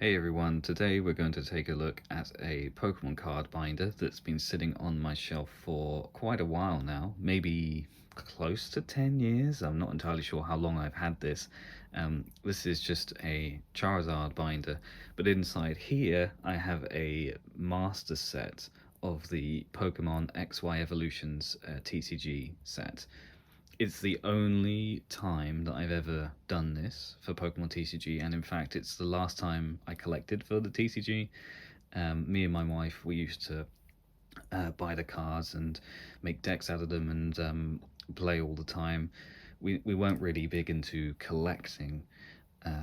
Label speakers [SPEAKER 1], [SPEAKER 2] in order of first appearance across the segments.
[SPEAKER 1] Hey everyone, today we're going to take a look at a Pokemon card binder that's been sitting on my shelf for quite a while now, maybe close to 10 years. I'm not entirely sure how long I've had this. This is just a Charizard binder, but inside here I have a master set of the Pokemon XY Evolutions TCG set. It's the only time that I've ever done this for Pokemon TCG, and in fact, it's the last time I collected for the TCG. Me and my wife, we used to buy the cards and make decks out of them and play all the time. We weren't really big into collecting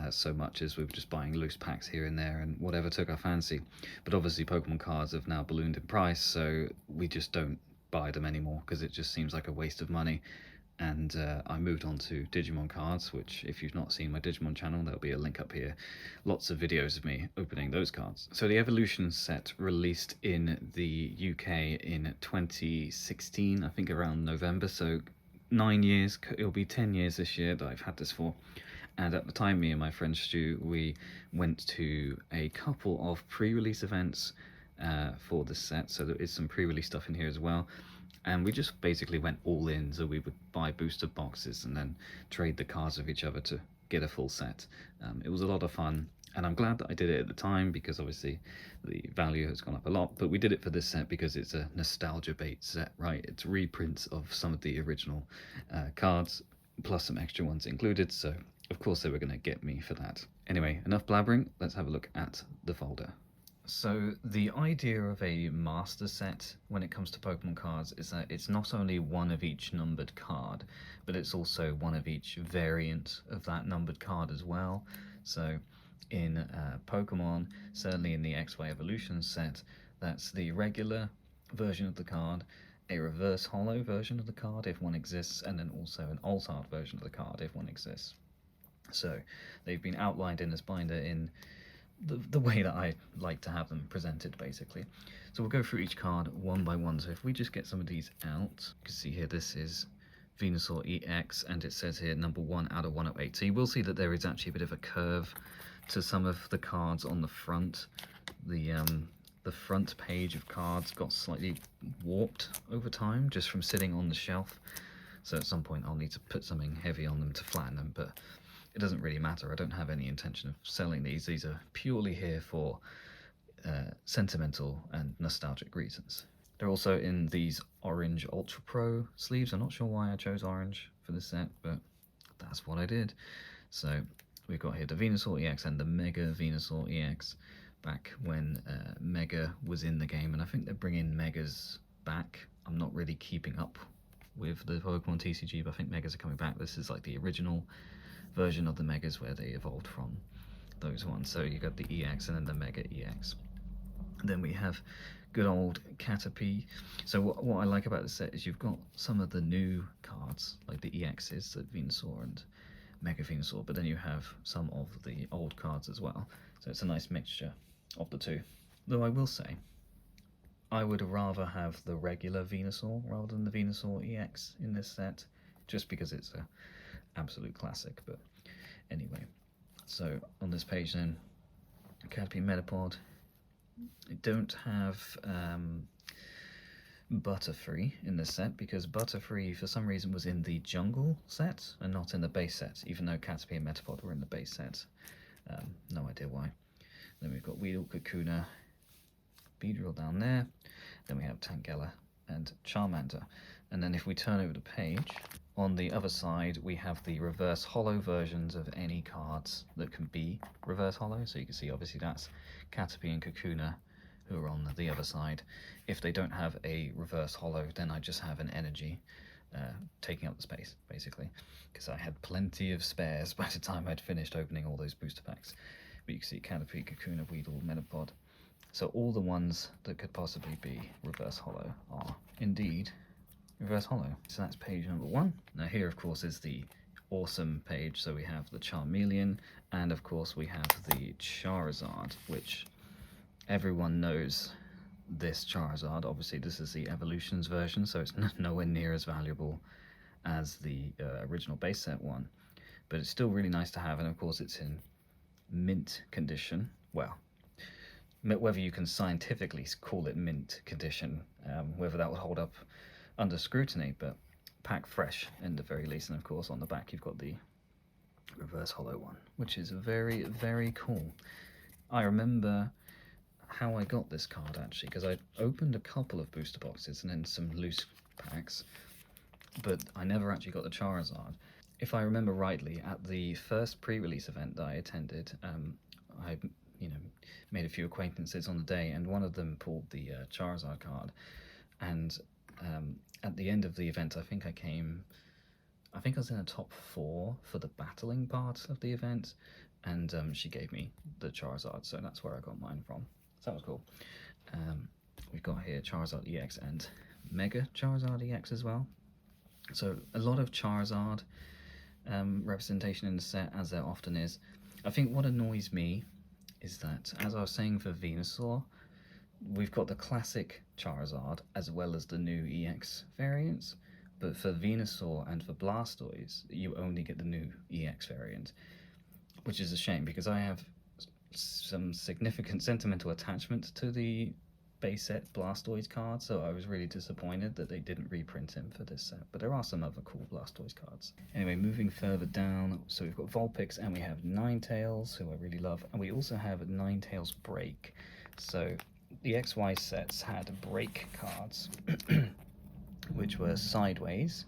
[SPEAKER 1] so much as we were just buying loose packs here and there and whatever took our fancy. But obviously, Pokemon cards have now ballooned in price, so we just don't buy them anymore because it just seems like a waste of money. And I moved on to Digimon cards, which if you've not seen my Digimon channel, there'll be a link up here. Lots of videos of me opening those cards. So the Evolution set released in the UK in 2016, I think around November, so 9 years, it'll be 10 years this year that I've had this for. And at the time, me and my friend Stu, we went to a couple of pre-release events for this set, so there is some pre-release stuff in here as well. And we just basically went all in, so we would buy booster boxes and then trade the cards with each other to get a full set. It was a lot of fun, and I'm glad that I did it at the time because obviously the value has gone up a lot, but we did it for this set because it's a nostalgia bait set, right? It's reprints of some of the original cards plus some extra ones included, so of course they were going to get me for that. Anyway, enough blabbering, let's have a look at the folder. So the idea of a master set when it comes to Pokemon cards is that it's not only one of each numbered card, but it's also one of each variant of that numbered card as well. So in Pokemon, certainly in the XY Evolution set, that's the regular version of the card, a reverse holo version of the card if one exists, and then also an alt art version of the card if one exists. So they've been outlined in this binder in the way that I like to have them presented, basically. So we'll go through each card one by one. So if we just get some of these out, you can see here this is Venusaur EX, and it says here number 1 out of 108. So you will see that there is actually a bit of a curve to some of the cards on the front. The front page of cards got slightly warped over time just from sitting on the shelf. So at some point I'll need to put something heavy on them to flatten them, but it doesn't really matter. I don't have any intention of selling these. These are purely here for sentimental and nostalgic reasons. They're also in these orange Ultra Pro sleeves. I'm not sure why I chose orange for this set, but that's what I did. So we've got here the Venusaur EX and the Mega Venusaur EX back when Mega was in the game, and I think they're bringing Megas back. I'm not really keeping up with the Pokemon TCG, but I think Megas are coming back. This is like the original version of the Megas where they evolved from those ones. So you got the EX and then the Mega EX. Then we have good old Caterpie. So what I like about the set is you've got some of the new cards, like the EXs, the Venusaur and Mega Venusaur, but then you have some of the old cards as well. So it's a nice mixture of the two. Though I will say, I would rather have the regular Venusaur rather than the Venusaur EX in this set, just because it's a absolute classic. But anyway, so on this page then, Caterpie Metapod. I don't have Butterfree in this set because Butterfree for some reason was in the Jungle set and not in the base set, even though Caterpie and Metapod were in the base set. No idea why. Then we've got Weedle, Kakuna, Beedrill down there. Then we have Tangela and Charmander. And then if we turn over the page, on the other side we have the reverse holo versions of any cards that can be reverse holo. So you can see obviously that's Caterpie and Kakuna who are on the other side. If they don't have a reverse holo, then I just have an energy taking up the space, basically, because I had plenty of spares by the time I'd finished opening all those booster packs. But you can see Caterpie, Kakuna, Weedle, Metapod. So all the ones that could possibly be reverse holo are indeed reverse holo. So that's page number 1. Now here of course is the awesome page. So we have the Charmeleon, and of course we have the Charizard, which everyone knows this Charizard. Obviously this is the Evolutions version, so it's nowhere near as valuable as the original base set one, but it's still really nice to have. And of course it's in mint condition, well, whether you can scientifically call it mint condition, whether that would hold up under scrutiny, but pack fresh in the very least. And of course on the back you've got the reverse hollow one, which is very, very cool. I remember how I got this card actually, because I opened a couple of booster boxes and then some loose packs, but I never actually got the Charizard. If I remember rightly, at the first pre-release event that I attended, I made a few acquaintances on the day, and one of them pulled the Charizard card, and at the end of the event I think I was in the top 4 for the battling part of the event, and she gave me the Charizard, so that's where I got mine from. So that was cool. We've got here Charizard EX and Mega Charizard EX as well. So a lot of Charizard representation in the set, as there often is. I think what annoys me is that, as I was saying for Venusaur, we've got the classic Charizard as well as the new EX variants, but for Venusaur and for Blastoise you only get the new EX variant, which is a shame because I have some significant sentimental attachment to the base set Blastoise card, so I was really disappointed that they didn't reprint him for this set, but there are some other cool Blastoise cards. Anyway, moving further down, so we've got Vulpix and we have Ninetales, who I really love, and we also have Ninetales Break. So the XY sets had break cards which were sideways,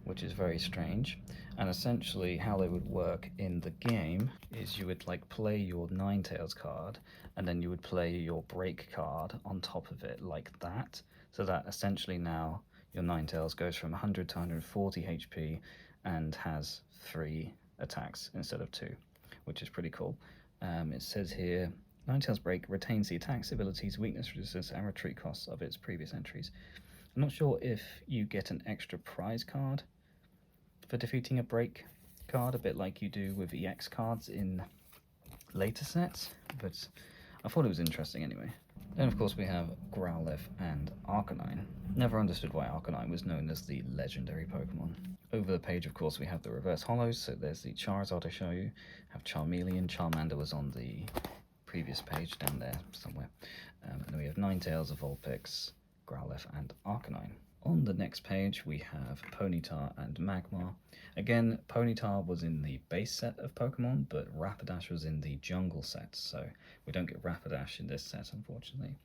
[SPEAKER 1] which is very strange, and essentially how they would work in the game is you would like play your Ninetales card and then you would play your break card on top of it like that, so that essentially now your Ninetales goes from 100 to 140 HP and has 3 attacks instead of 2, which is pretty cool. It says here, Ninetales Break retains the attacks, abilities, weakness, resistance, and retreat costs of its previous entries. I'm not sure if you get an extra prize card for defeating a break card, a bit like you do with EX cards in later sets, but I thought it was interesting anyway. Then of course we have Growlithe and Arcanine. Never understood why Arcanine was known as the legendary Pokemon. Over the page of course we have the reverse hollows, so there's the Charizard I show you, have Charmeleon, Charmander was on the previous page down there somewhere, and then we have Ninetales, Vulpix, Growlithe and Arcanine. On the next page we have Ponyta and Magmar. Again, Ponyta was in the base set of Pokemon, but Rapidash was in the jungle set, so we don't get Rapidash in this set unfortunately.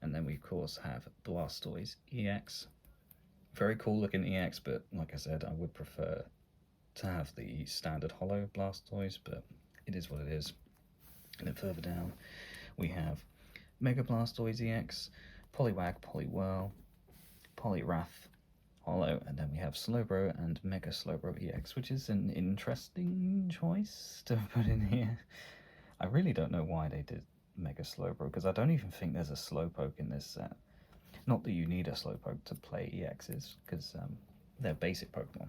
[SPEAKER 1] And then we of course have Blastoise EX. Very cool looking EX, but like I said, I would prefer to have the standard holo Blastoise, but it is what it is. And then further down we have Mega Blastoise EX, Poliwag, Poliwhirl, Poliwrath Holo, and then we have Slowbro and Mega Slowbro EX, which is an interesting choice to put in here. I really don't know why they did Mega Slowbro, because I don't even think there's a Slowpoke in this set. Not that you need a Slowpoke to play EXs, because they're basic Pokemon,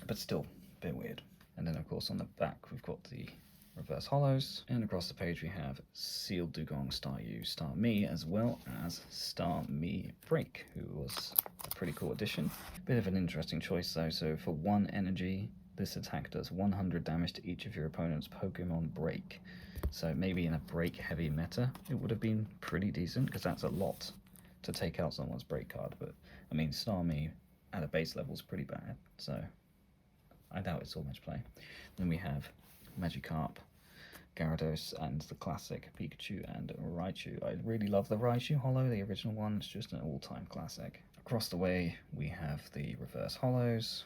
[SPEAKER 1] but still a bit weird. And then of course on the back we've got the reverse hollows, and across the page we have Sealed Dugong, Staryu, Starmie, as well as Starmie Break, who was a pretty cool addition. Bit of an interesting choice though, so for 1 energy this attack does 100 damage to each of your opponent's Pokemon Break. So maybe in a break heavy meta it would have been pretty decent, because that's a lot to take out someone's break card, but I mean Starmie at a base level is pretty bad, so I doubt it saw much play. Then we have Magikarp, Gyarados, and the classic Pikachu and Raichu. I really love the Raichu holo, the original one. It's just an all-time classic. Across the way we have the reverse holos,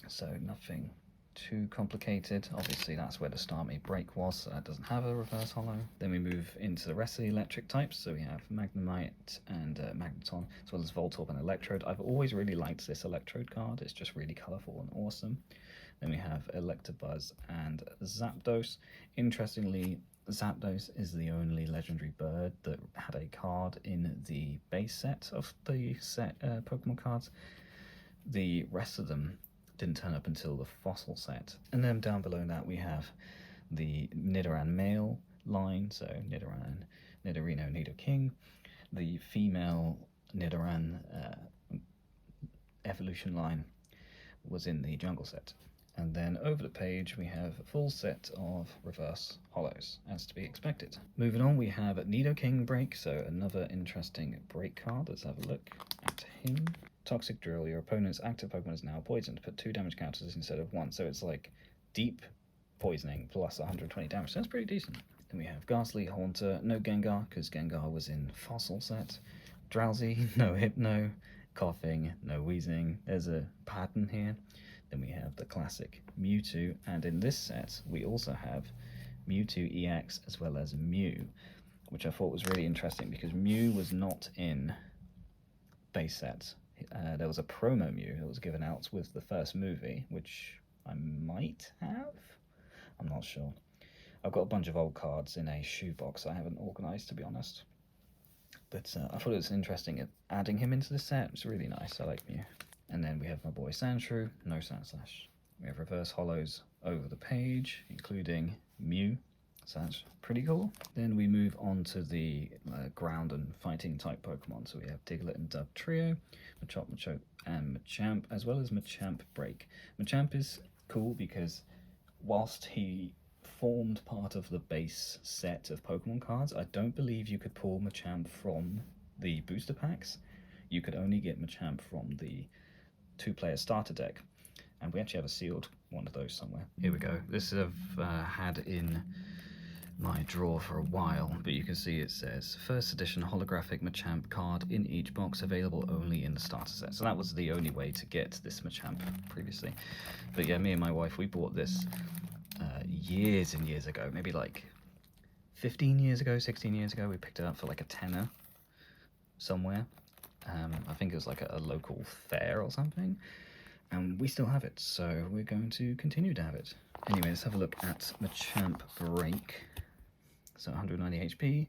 [SPEAKER 1] so nothing too complicated. Obviously that's where the Starmie Break was, so that doesn't have a reverse holo. Then we move into the rest of the electric types, so we have Magnemite and Magneton, as well as Voltorb and Electrode. I've always really liked this Electrode card, it's just really colourful and awesome. Then we have Electabuzz and Zapdos. Interestingly, Zapdos is the only legendary bird that had a card in the base set of the set Pokemon cards. The rest of them didn't turn up until the fossil set. And then down below that we have the Nidoran male line, so Nidoran, Nidorino, Nidoking. The female Nidoran evolution line was in the jungle set. And then over the page we have a full set of reverse hollows, as to be expected. Moving on, we have Nidoking Break, so another interesting break card. Let's have a look at him. Toxic Drill, your opponent's active Pokemon is now poisoned. Put 2 damage counters instead of 1, so it's like deep poisoning plus 120 damage, so that's pretty decent. Then we have Ghastly Haunter, no Gengar, because Gengar was in Fossil set. Drowsy, no Hypno. Coughing, no Wheezing. There's a pattern here. Then we have the classic Mewtwo, and in this set we also have Mewtwo EX as well as Mew, which I thought was really interesting because Mew was not in base set. There was a promo Mew that was given out with the first movie, which I might have. I'm not sure. I've got a bunch of old cards in a shoebox I haven't organised, to be honest. But I thought it was interesting adding him into the set. It's really nice. I like Mew. And then we have my boy Sandshrew, no Sandslash. We have reverse hollows over the page, including Mew. So that's pretty cool. Then we move on to the ground and fighting type Pokemon. So we have Diglett and Dugtrio, Machop, Machoke, and Machamp, as well as Machamp Break. Machamp is cool because whilst he formed part of the base set of Pokemon cards, I don't believe you could pull Machamp from the booster packs. You could only get Machamp from the 2-player starter deck, and we actually have a sealed one of those somewhere. Here we go. This I've had in my drawer for a while, but you can see it says first edition holographic Machamp card in each box, available only in the starter set. So that was the only way to get this Machamp previously. But yeah, me and my wife, we bought this years and years ago, maybe like 15 years ago, 16 years ago. We picked it up for like a tenner somewhere. I think it was like a local fair or something, and we still have it, so we're going to continue to have it. Anyway, let's have a look at Machamp Break. So 190 HP,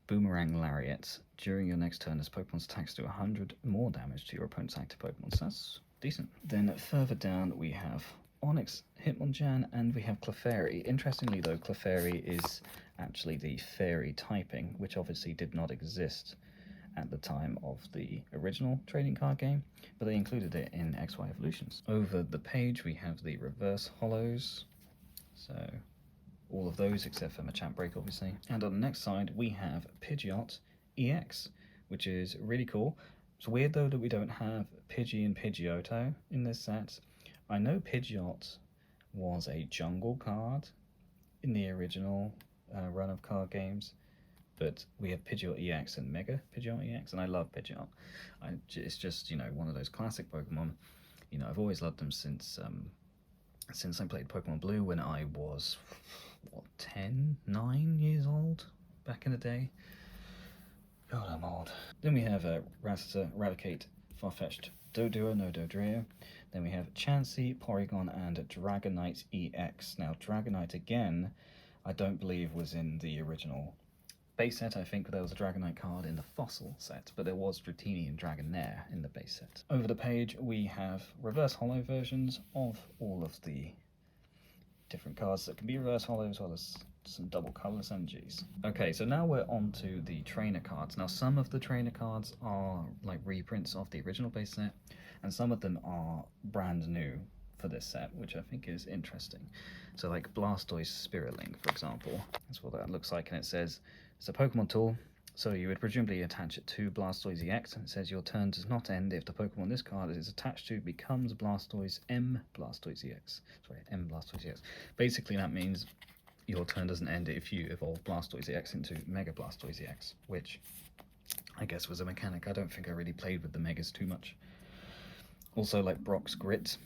[SPEAKER 1] Boomerang Lariat. During your next turn, this Pokemon's attacks do 100 more damage to your opponent's active Pokemon, so that's decent. Then further down we have Onyx, Hitmonchan, and we have Clefairy. Interestingly though, Clefairy is actually the fairy typing, which obviously did not exist at the time of the original trading card game, but they included it in XY Evolutions. Over the page we have the reverse hollows, so all of those except for Machamp Break obviously. And on the next side we have Pidgeot EX, which is really cool. It's weird though that we don't have Pidgey and Pidgeotto in this set. I know Pidgeot was a jungle card in the original run of card games, but we have Pidgeot EX and Mega Pidgeot EX, and I love Pidgeot. It's just, you know, one of those classic Pokemon. You know, I've always loved them since I played Pokemon Blue when I was, what, 9 years old back in the day. God, I'm old. Then we have Rattata, Raticate, Farfetch'd, Doduo, no Dodrio. Then we have Chansey, Porygon, and Dragonite EX. Now, Dragonite, again, I don't believe was in the original base set. I think there was a Dragonite card in the Fossil set, but there was Dratini and Dragonair in the base set. Over the page, we have reverse holo versions of all of the different cards that can be reverse holo, as well as some double colorless energies. Okay, so now we're on to the trainer cards. Now, some of the trainer cards are like reprints of the original base set, and some of them are brand new for this set, which I think is interesting. So like Blastoise Spirit Link, for example, that's what that looks like, and it says it's a Pokemon tool, so you would presumably attach it to Blastoise EX, and it says your turn does not end if the Pokemon this card is attached to becomes Blastoise M Blastoise EX. Sorry, M Blastoise EX. Basically that means your turn doesn't end if you evolve Blastoise EX into Mega Blastoise EX, which I guess was a mechanic. I don't think I really played with the Megas too much. Also, like Brock's Grit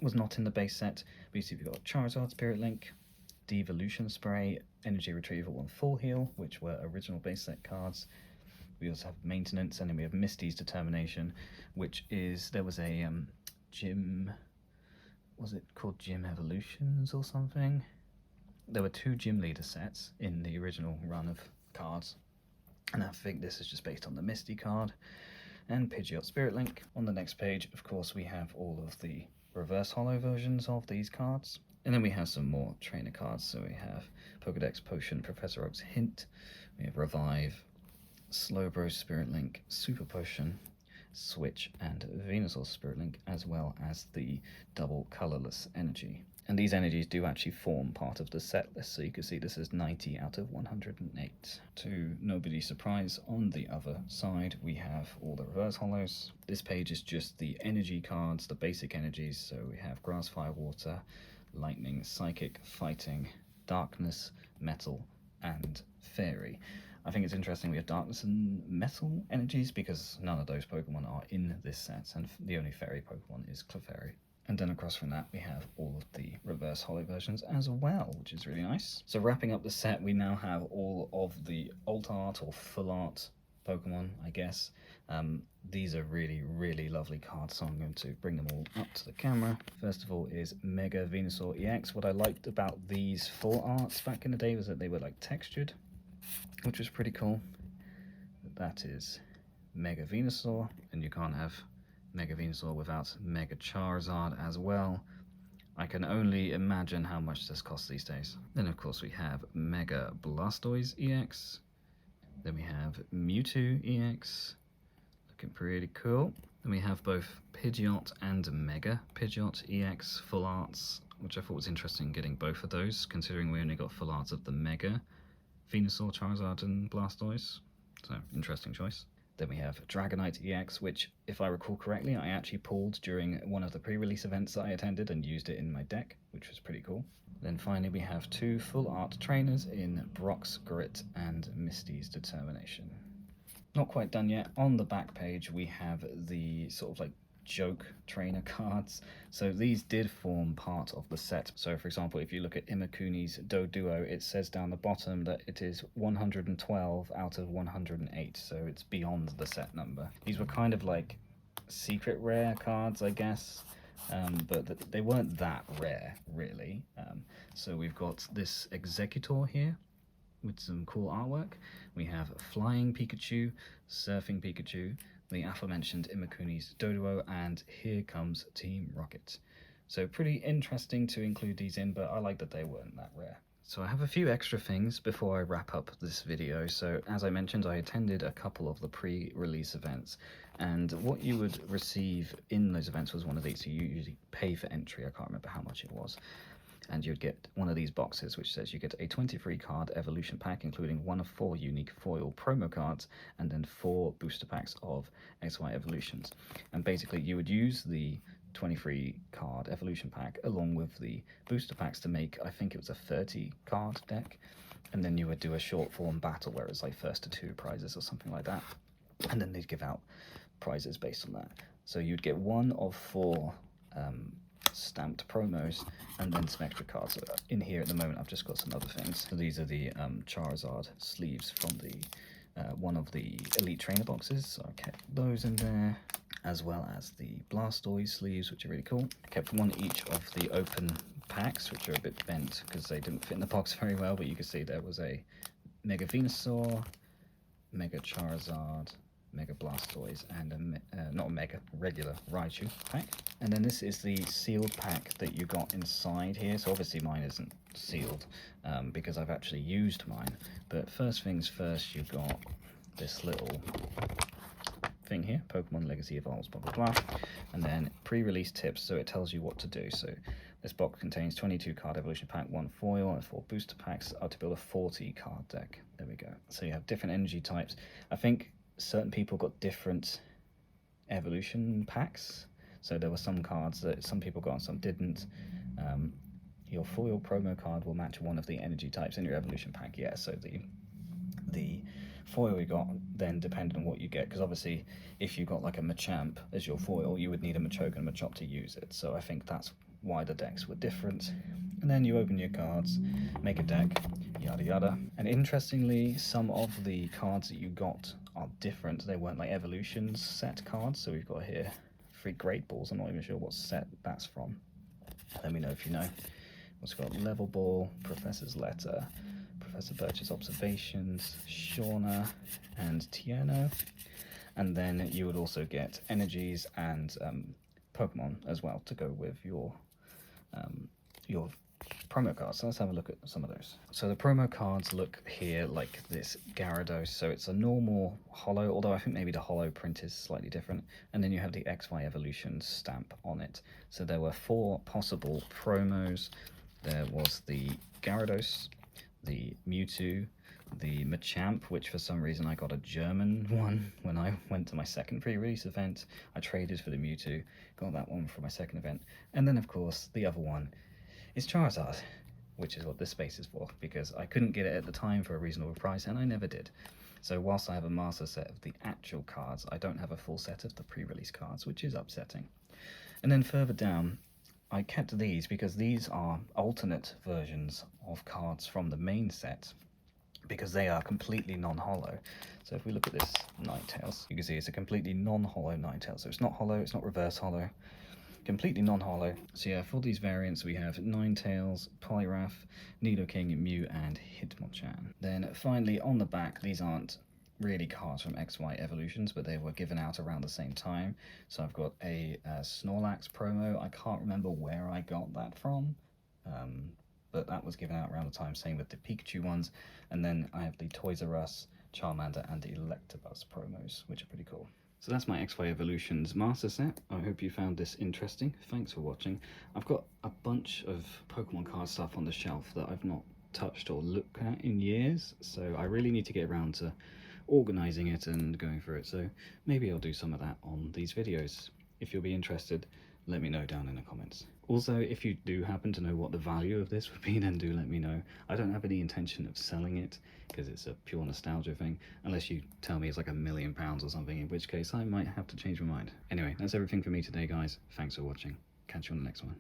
[SPEAKER 1] was not in the base set, but you see we've got Charizard Spirit Link, Devolution Spray, Energy Retrieval, and Full Heal, which were original base set cards. We also have Maintenance, and then we have Misty's Determination, which is, there was a Gym, was it called Gym Evolutions or something? There were 2 Gym Leader sets in the original run of cards, and I think this is just based on the Misty card. And Pidgeot Spirit Link. On the next page, of course, we have all of the reverse holo versions of these cards. And then we have some more trainer cards. So we have Pokedex Potion, Professor Oak's Hint. We have Revive, Slowbro Spirit Link, Super Potion, Switch, and Venusaur Spirit Link, as well as the double colorless energy. And these energies do actually form part of the set list, so you can see this is 90 out of 108. To nobody's surprise, on the other side we have all the reverse holos. This page is just the energy cards, the basic energies, so we have grass, fire, water, lightning, psychic, fighting, darkness, metal, and fairy. I think it's interesting we have darkness and metal energies because none of those Pokemon are in this set, and the only fairy Pokemon is Clefairy. And then across from that we have all of the reverse holo versions as well, which is really nice. So wrapping up the set, we now have all of the alt art or full art Pokemon, I guess. These are really, really lovely cards, so I'm going to bring them all up to the camera. First of all is Mega Venusaur EX. What I liked about these full arts back in the day was that they were like textured, which was pretty cool. That is Mega Venusaur, and you can't have Mega Venusaur without Mega Charizard as well. I can only imagine how much this costs these days. Then of course we have Mega Blastoise EX. Then we have Mewtwo EX, looking pretty cool. Then we have both Pidgeot and Mega Pidgeot EX full arts, which I thought was interesting getting both of those, considering we only got full arts of the Mega Venusaur, Charizard and Blastoise. So, interesting choice. Then we have Dragonite EX, which, if I recall correctly, I actually pulled during one of the pre-release events that I attended and used it in my deck, which was pretty cool. Then finally we have two full art trainers in Brock's Grit and Misty's Determination. Not quite done yet. On the back page we have the sort of like joke trainer cards. So these did form part of the set. So for example, if you look at Imakuni's Doduo, it says down the bottom that it is 112 out of 108, so it's beyond the set number. These were kind of like secret rare cards, I guess, but they weren't that rare really. So we've got this Executor here with some cool artwork. We have Flying Pikachu, Surfing Pikachu, the aforementioned Imakuni's Doduo, and here comes Team Rocket. So pretty interesting to include these in, but I like that they weren't that rare. So I have a few extra things before I wrap up this video. So as I mentioned, I attended a couple of the pre-release events, and what you would receive in those events was one of these. So you usually pay for entry, I can't remember how much it was. And you'd get one of these boxes which says you get a 23 card evolution pack, including one of 4 unique foil promo cards, and then 4 booster packs of XY evolutions. And basically you would use the 23 card evolution pack along with the booster packs to make, I think it was a 30 card deck, and then you would do a short form battle where it's like first to 2 prizes or something like that, and then they'd give out prizes based on that. So you'd get one of 4 stamped promos and then some extra cards. So in here at the moment I've just got some other things. So these are the Charizard sleeves from the one of the Elite Trainer boxes, so I kept those in there, as well as the Blastoise sleeves, which are really cool. I kept one each of the open packs, which are a bit bent because they didn't fit in the box very well, but you can see there was a Mega Venusaur, Mega Charizard, Mega Blastoise, and not a Mega, regular Raichu pack. And then this is the sealed pack that you got inside here. So obviously mine isn't sealed because I've actually used mine. But first things first, you've got this little thing here, Pokemon Legacy Evolves, blah, blah, blah. And then pre-release tips, so it tells you what to do. So this box contains 22 card evolution pack, 1 foil, and 4 booster packs to build a 40 card deck. There we go. So you have different energy types. I think certain people got different evolution packs, so there were some cards that some people got and some didn't. Your foil promo card will match one of the energy types in your evolution pack. Yeah, so the foil you got then depended on what you get, because obviously if you got like a Machamp as your foil, you would need a Machoke and a Machop to use it. So I think that's why the decks were different. And then you open your cards, make a deck, yada yada. And interestingly, some of the cards that you got are different. They weren't like evolutions set cards. So we've got here 3 Great Balls. I'm not even sure what set that's from. Let me know if you know. It's got Level Ball, Professor's Letter, Professor Birch's Observations, Shauna, and Tierno. And then you would also get energies and Pokemon as well to go with your promo cards. So let's have a look at some of those. So the promo cards look here like this Gyarados. So it's a normal holo, although I think maybe the holo print is slightly different. And then you have the XY Evolution stamp on it. So there were 4 possible promos. There was the Gyarados, the Mewtwo, the Machamp, which for some reason I got a German one when I went to my second pre-release event. I traded for the Mewtwo, got that one for my second event. And then of course the other one is Charizard, which is what this space is for, because I couldn't get it at the time for a reasonable price, and I never did. So whilst I have a master set of the actual cards, I don't have a full set of the pre-release cards, which is upsetting. And then further down, I kept these because these are alternate versions of cards from the main set, because they are completely non-holo. So if we look at this Ninetales, you can see it's a completely non-holo Ninetales. So it's not holo, it's not reverse holo, completely non-holo. So yeah, for these variants we have Ninetales, Poliwrath, Nidoking, Mew, and Hitmonchan. Then finally on the back, these aren't really cards from XY Evolutions, but they were given out around the same time. So I've got a Snorlax promo. I can't remember where I got that from, but that was given out around the time, same with the Pikachu ones. And then I have the Toys R Us, Charmander, and Electabuzz promos, which are pretty cool. So that's my XY Evolutions master set. I hope you found this interesting. Thanks for watching. I've got a bunch of Pokemon card stuff on the shelf that I've not touched or looked at in years, so I really need to get around to organizing it and going through it. So maybe I'll do some of that on these videos. If you'll be interested, let me know down in the comments. Also, if you do happen to know what the value of this would be, then do let me know. I don't have any intention of selling it, because it's a pure nostalgia thing, unless you tell me it's like £1 million or something, in which case I might have to change my mind. Anyway, that's everything for me today, guys. Thanks for watching. Catch you on the next one.